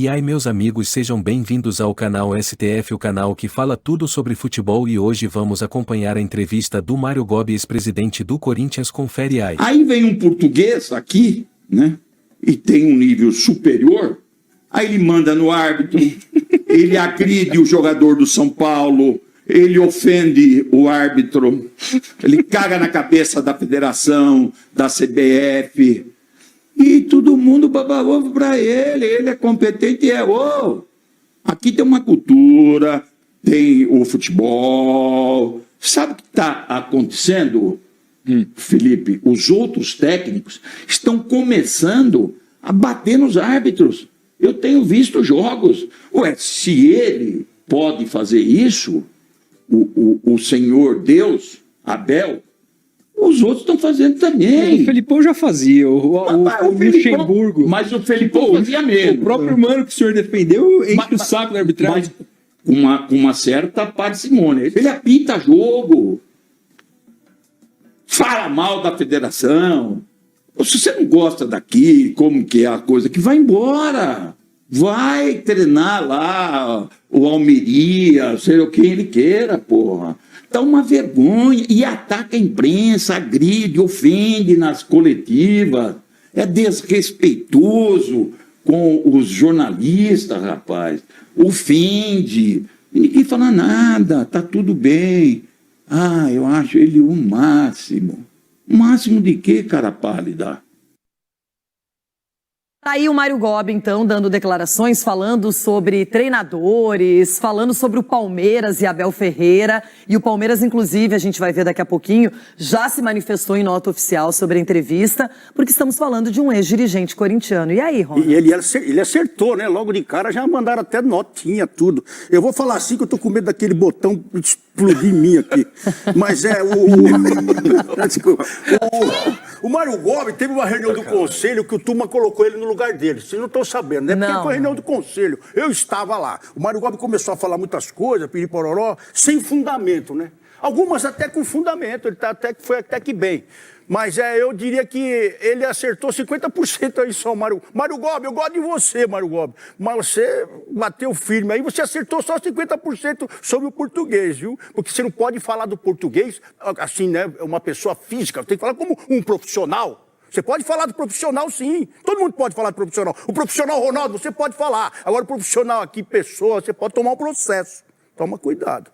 E aí meus amigos, sejam bem-vindos ao canal STF, o canal que fala tudo sobre futebol, e hoje vamos acompanhar a entrevista do Mário Gobi, ex-presidente do Corinthians. Confere aí. Aí vem um português aqui, né, e tem um nível superior, aí ele manda no árbitro, ele agride o jogador do São Paulo, ele ofende o árbitro, ele caga na cabeça da federação, da CBF, e todo mundo baba ovo para ele é competente e aqui tem uma cultura, tem o futebol. Sabe o que está acontecendo, Felipe? Os outros técnicos estão começando a bater nos árbitros. Eu tenho visto jogos. Se ele pode fazer isso, o Senhor Deus, Abel, os outros estão fazendo também. O Felipão já fazia, o Luxemburgo. Mas o Felipão fazia mesmo. O próprio Mano que o senhor defendeu enche o saco da arbitragem. Com uma certa parcimônia. Ele apita jogo. Fala mal da federação. Se você não gosta daqui, como que é a coisa, que vai embora. Vai treinar lá o Almeria, sei o que ele queira, porra. Tá uma vergonha. E ataca a imprensa, agride, ofende nas coletivas. É desrespeitoso com os jornalistas, rapaz. Ofende. E ninguém fala nada, tá tudo bem. Eu acho ele o máximo. O máximo de quê, cara pálida? Tá aí o Mário Gobi, então, dando declarações, falando sobre treinadores, falando sobre o Palmeiras e Abel Ferreira. E o Palmeiras, inclusive, a gente vai ver daqui a pouquinho, já se manifestou em nota oficial sobre a entrevista, porque estamos falando de um ex-dirigente corintiano. E aí, Ronaldo? E ele acertou, né? Logo de cara já mandaram até notinha, tudo. Eu vou falar assim que eu tô com medo daquele botão explodir em mim aqui. Mas o Mário Gobi teve uma reunião do conselho que o Tuma colocou ele no lugar dele. Vocês não estão sabendo, né? Porque foi reunião do conselho. Eu estava lá. O Mário Gobi começou a falar muitas coisas, pedir pororó, sem fundamento, né? Algumas até com fundamento, ele foi até que bem. Mas eu diria que ele acertou 50% aí só, Mário Gobi, eu gosto de você, Mário Gobi. Mas você bateu firme aí, você acertou só 50% sobre o português, viu? Porque você não pode falar do português, assim, né? Uma pessoa física, tem que falar como um profissional. Você pode falar do profissional, sim. Todo mundo pode falar do profissional. O profissional Ronaldo, você pode falar. Agora, o profissional aqui, pessoa, você pode tomar um processo. Toma cuidado.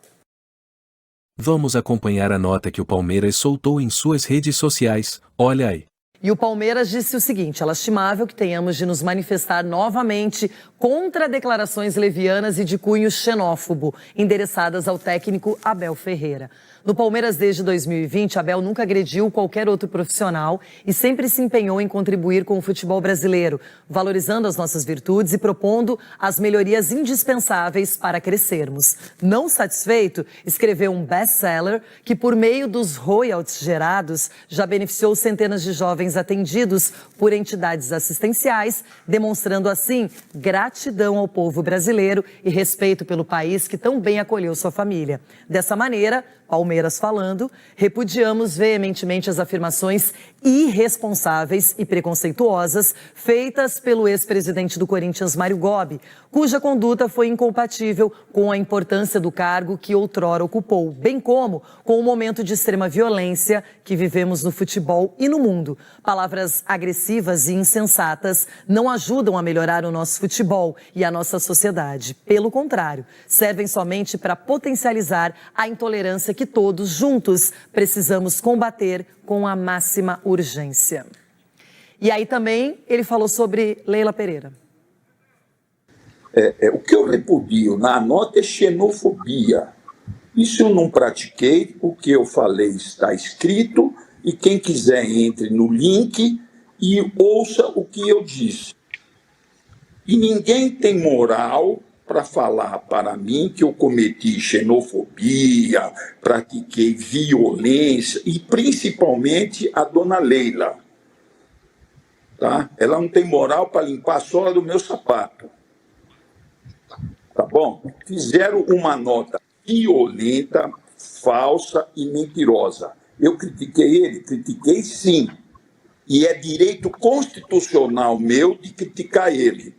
Vamos acompanhar a nota que o Palmeiras soltou em suas redes sociais. Olha aí. E o Palmeiras disse o seguinte: é lastimável que tenhamos de nos manifestar novamente contra declarações levianas e de cunho xenófobo, endereçadas ao técnico Abel Ferreira. No Palmeiras desde 2020, Abel nunca agrediu qualquer outro profissional e sempre se empenhou em contribuir com o futebol brasileiro, valorizando as nossas virtudes e propondo as melhorias indispensáveis para crescermos. Não satisfeito, escreveu um best-seller que, por meio dos royalties gerados, já beneficiou centenas de jovens atendidos por entidades assistenciais, demonstrando assim gratidão ao povo brasileiro e respeito pelo país que tão bem acolheu sua família. Dessa maneira, Palmeiras falando, repudiamos veementemente as afirmações irresponsáveis e preconceituosas feitas pelo ex-presidente do Corinthians, Mário Gobi, cuja conduta foi incompatível com a importância do cargo que outrora ocupou, bem como com o momento de extrema violência que vivemos no futebol e no mundo. Palavras agressivas e insensatas não ajudam a melhorar o nosso futebol e a nossa sociedade. Pelo contrário, servem somente para potencializar a intolerância que todos juntos precisamos combater com a máxima urgência. E aí também ele falou sobre Leila Pereira. O que eu repudio na nota é xenofobia. Isso eu não pratiquei, o que eu falei está escrito, e quem quiser entre no link e ouça o que eu disse. E ninguém tem moral para falar para mim que eu cometi xenofobia, pratiquei violência, e principalmente a dona Leila. Tá? Ela não tem moral para limpar a sola do meu sapato. Tá bom? Fizeram uma nota violenta, falsa e mentirosa. Eu critiquei ele? Critiquei sim. E é direito constitucional meu de criticar ele.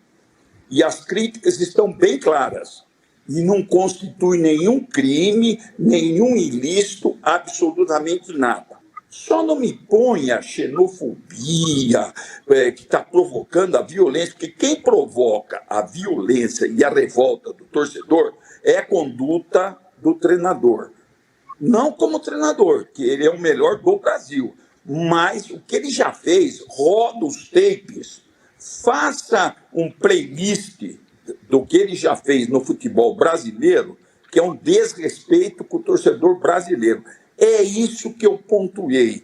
E as críticas estão bem claras. E não constitui nenhum crime, nenhum ilícito, absolutamente nada. Só não me põe a xenofobia que está provocando a violência, porque quem provoca a violência e a revolta do torcedor é a conduta do treinador. Não como treinador, que ele é o melhor do Brasil, mas o que ele já fez, roda os tapes, faça um playlist do que ele já fez no futebol brasileiro, que é um desrespeito com o torcedor brasileiro. É isso que eu pontuei.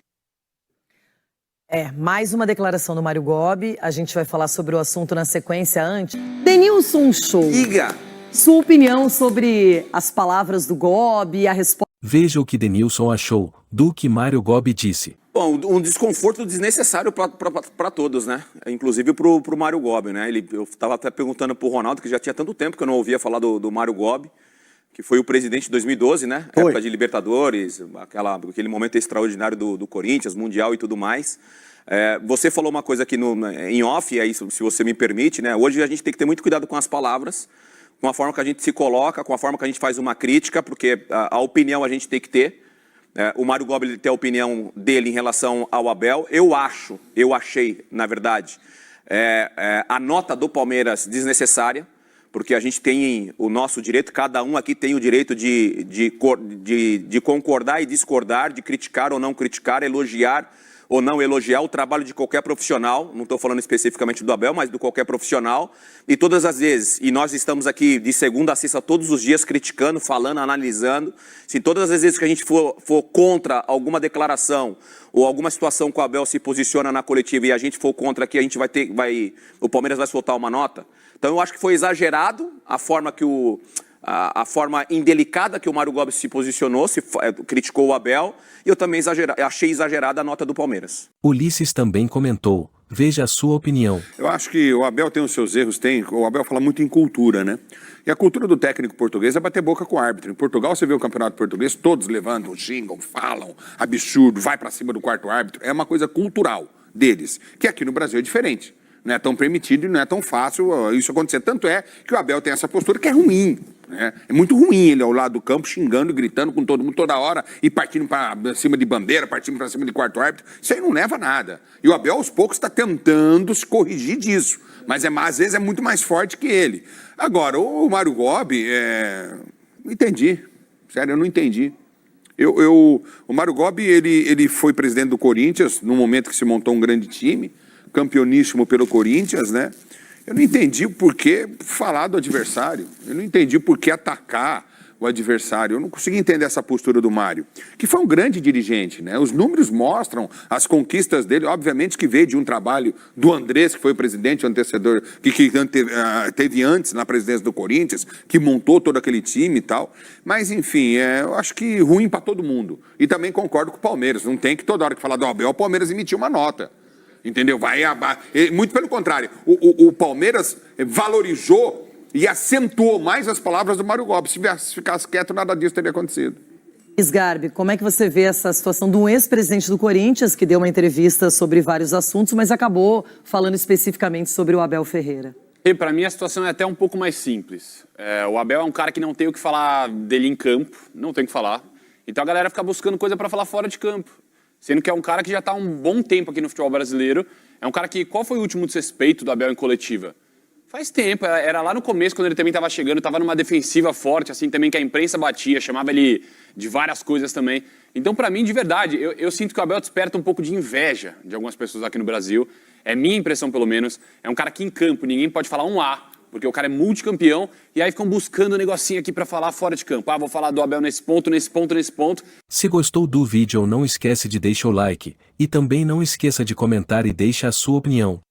Mais uma declaração do Mário Gobi. A gente vai falar sobre o assunto na sequência antes. Denilson Show. Diga. Sua opinião sobre as palavras do Gobi e a resposta. Veja o que Denilson achou do que Mário Gobi disse. Bom, um desconforto desnecessário para todos, né? Inclusive pro Mário Gobi, né? Eu estava até perguntando pro Ronaldo, que já tinha tanto tempo que eu não ouvia falar do Mário Gobi, que foi o presidente de 2012, né? Foi. Época de Libertadores, aquele momento extraordinário do Corinthians, Mundial e tudo mais. Você falou uma coisa aqui em off, e aí, se você me permite, né? Hoje a gente tem que ter muito cuidado com as palavras, com a forma que a gente se coloca, com a forma que a gente faz uma crítica, porque a opinião a gente tem que ter. O Mário Gobi tem a opinião dele em relação ao Abel. Eu achei, na verdade, a nota do Palmeiras desnecessária, porque a gente tem o nosso direito, cada um aqui tem o direito de concordar e discordar, de criticar ou não criticar, elogiar ou não elogiar o trabalho de qualquer profissional, não estou falando especificamente do Abel, mas de qualquer profissional, e todas as vezes, e nós estamos aqui de segunda a sexta todos os dias criticando, falando, analisando, se todas as vezes que a gente for contra alguma declaração ou alguma situação que o Abel se posiciona na coletiva e a gente for contra aqui, a gente o Palmeiras vai soltar uma nota. Então eu acho que foi exagerado a forma que a forma indelicada que o Mário Gobi se posicionou, criticou o Abel, e eu também achei exagerada a nota do Palmeiras. Ulisses também comentou, veja a sua opinião. Eu acho que o Abel tem os seus erros, o Abel fala muito em cultura, né? E a cultura do técnico português é bater boca com o árbitro. Em Portugal, você vê o campeonato português, todos levantam, xingam, falam, absurdo, vai pra cima do quarto árbitro. É uma coisa cultural deles, que aqui no Brasil é diferente. Não é tão permitido e não é tão fácil isso acontecer. Tanto é que o Abel tem essa postura que é ruim. Né? É muito ruim ele ao lado do campo, xingando e gritando com todo mundo toda hora e partindo para cima de bandeira, partindo para cima de quarto árbitro. Isso aí não leva a nada. E o Abel, aos poucos, está tentando se corrigir disso. Mas às vezes é muito mais forte que ele. Agora, o Mário Gobi, não entendi. Sério, eu não entendi. O Mário Gobi, ele foi presidente do Corinthians no momento que se montou um grande time, campeoníssimo pelo Corinthians, né? Eu não entendi o porquê falar do adversário. Eu não entendi o porquê atacar o adversário. Eu não consegui entender essa postura do Mário, que foi um grande dirigente, né? Os números mostram as conquistas dele, obviamente que veio de um trabalho do Andrés, que foi o presidente, o antecessor, que teve antes na presidência do Corinthians, que montou todo aquele time e tal. Mas, enfim, eu acho que ruim para todo mundo. E também concordo com o Palmeiras. Não tem que toda hora que falar do Abel, o Palmeiras emitir uma nota. Entendeu? Muito pelo contrário, o Palmeiras valorizou e acentuou mais as palavras do Mário Gobi. Se ficasse quieto, nada disso teria acontecido. Garbi, como é que você vê essa situação de um ex-presidente do Corinthians que deu uma entrevista sobre vários assuntos, mas acabou falando especificamente sobre o Abel Ferreira? Para mim a situação é até um pouco mais simples. O Abel é um cara que não tem o que falar dele em campo, não tem o que falar. Então a galera fica buscando coisa para falar fora de campo. Sendo que é um cara que já está há um bom tempo aqui no futebol brasileiro. É um cara que... Qual foi o último desrespeito do Abel em coletiva? Faz tempo, era lá no começo, quando ele também estava chegando, estava numa defensiva forte, assim, também que a imprensa batia, chamava ele de várias coisas também. Então, para mim, de verdade, eu sinto que o Abel desperta um pouco de inveja de algumas pessoas aqui no Brasil. É minha impressão, pelo menos. É um cara que em campo ninguém pode falar um A, porque o cara é multicampeão, e aí ficam buscando um negocinho aqui para falar fora de campo. Vou falar do Abel nesse ponto, nesse ponto, nesse ponto. Se gostou do vídeo, não esquece de deixar o like, e também não esqueça de comentar e deixar a sua opinião.